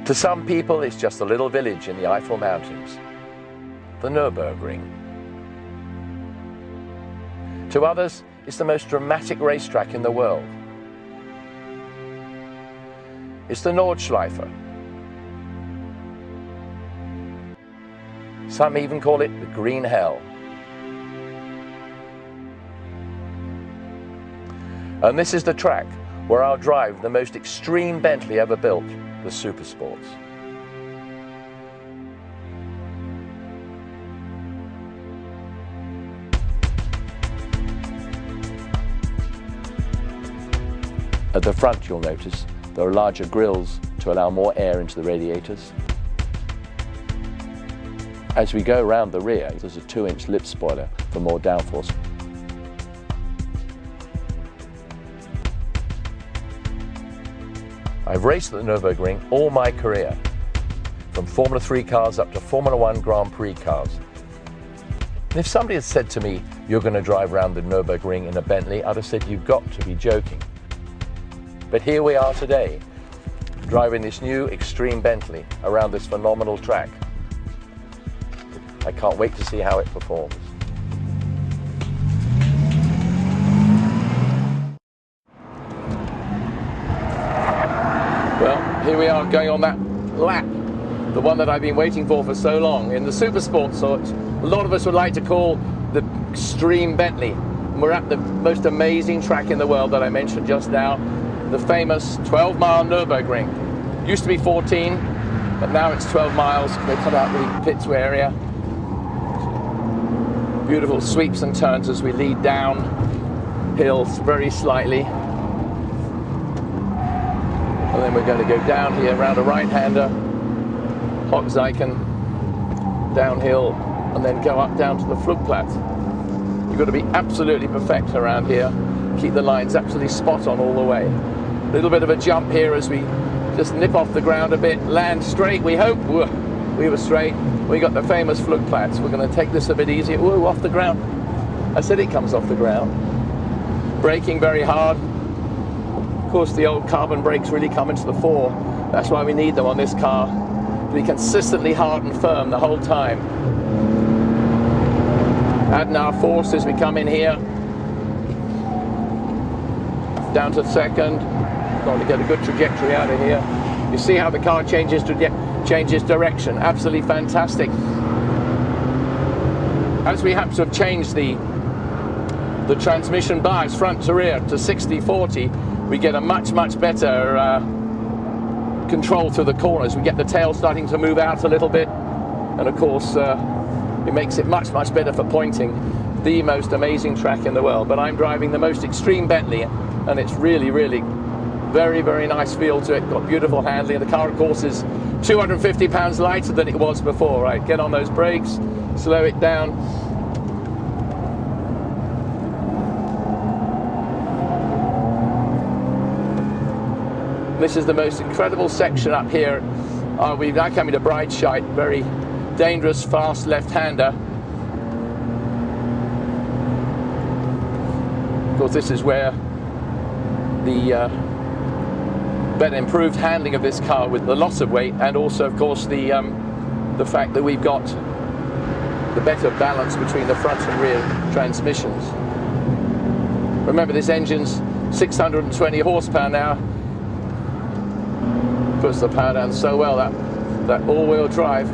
To some people, it's just a little village in the Eifel Mountains, the Nurburgring. To others, it's the most dramatic racetrack in the world. It's the Nordschleife. Some even call it the Green Hell. And this is the track where I'll drive the most extreme Bentley ever built, the Supersports. At the front, you'll notice there are larger grills to allow more air into the radiators. As we go around the rear, there's a 2-inch lip spoiler for more downforce. I've raced at the Nurburgring all my career, from Formula 3 cars up to Formula 1 Grand Prix cars. And if somebody had said to me, "You're going to drive around the Nurburgring in a Bentley," I'd have said, "You've got to be joking." But here we are today, driving this new extreme Bentley around this phenomenal track. I can't wait to see how it performs. Well, here we are going on that lap, the one that I've been waiting for so long, in the Supersports, so a lot of us would like to call the extreme Bentley. And we're at the most amazing track in the world that I mentioned just now, the famous 12-mile Nurburgring. Used to be 14, but now it's 12 miles. They cut out the pits area. Beautiful sweeps and turns as we lead down hills very slightly. And then we're going to go down here around a right-hander, Hochzeichen, downhill, and then go up down to the Flugplatz. You've got to be absolutely perfect around here. Keep the lines absolutely spot on all the way. A little bit of a jump here as we just nip off the ground a bit, land straight, we hope. We were straight. We got the famous Flugplatz. We're going to take this a bit easier. Whoa, off the ground. I said it comes off the ground. Braking very hard. Of course, the old carbon brakes really come into the fore. That's why we need them on this car. To be consistently hard and firm the whole time. Adding our force as we come in here. Down to second. Going to get a good trajectory out of here. You see how the car changes direction. Absolutely fantastic. As we happen to have changed the transmission bias front to rear to 60/40, we get a much better control through the corners. We get the tail starting to move out a little bit, and of course it makes it much better for pointing. The most amazing track in the world. But I'm driving the most extreme Bentley, and it's really very nice feel to it. Got beautiful handling. The car, of course, is 250 pounds lighter than it was before. Right, get on those brakes, slow it down. This is the most incredible section up here. We're now coming to Breitscheid, very dangerous, fast left-hander. Of course, this is where the better improved handling of this car with the loss of weight, and also, of course, the fact that we've got the better balance between the front and rear transmissions. Remember, this engine's 620 horsepower now. Puts the power down so well, that all-wheel drive.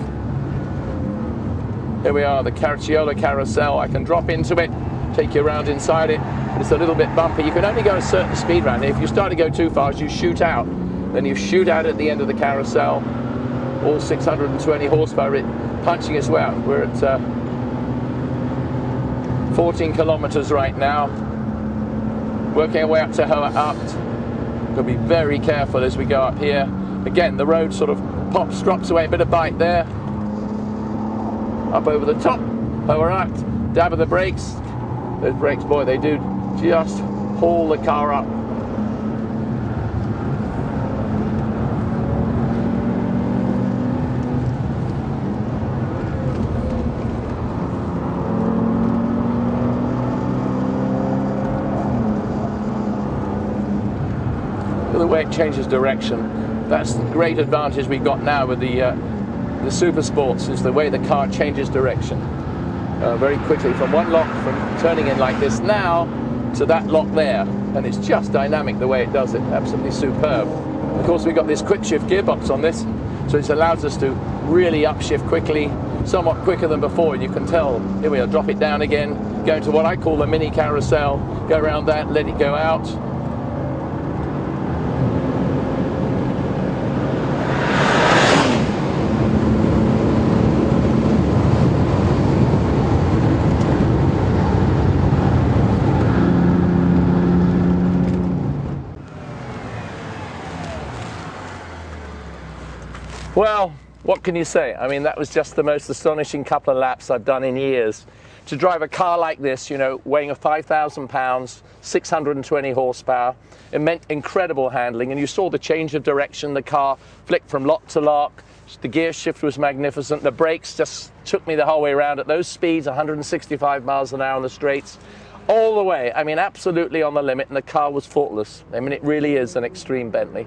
Here we are, the Caracciola carousel. I can drop into it, take you around inside it. It's a little bit bumpy. You can only go a certain speed around here. If you start to go too fast, you shoot out. Then you shoot out at the end of the carousel. All 620 horsepower punching as well. We're at 14 kilometers right now. Working our way up to Hohe Abt. Got to be very careful as we go up here. Again, the road sort of drops away, a bit of bite there. Up over the top, Hohe Abt. Dab of the brakes. Those brakes, boy, they do just haul the car up. The way it changes direction. That's the great advantage we've got now with the Supersports, is the way the car changes direction very quickly from one lock, from turning in like this now to that lock there, and it's just dynamic the way it does it. Absolutely superb. Of course, we've got this quick shift gearbox on this, so it allows us to really upshift quickly, somewhat quicker than before. You can tell, here we are, drop it down again, go into what I call the mini carousel, go around that, let it go out. Well, what can you say? I mean, that was just the most astonishing couple of laps I've done in years. To drive a car like this, you know, weighing 5,000 pounds, 620 horsepower, it meant incredible handling, and you saw the change of direction. The car flicked from lock to lock. The gear shift was magnificent. The brakes just took me the whole way around at those speeds, 165 miles an hour on the straights, all the way. I mean, absolutely on the limit, and the car was faultless. I mean, it really is an extreme Bentley.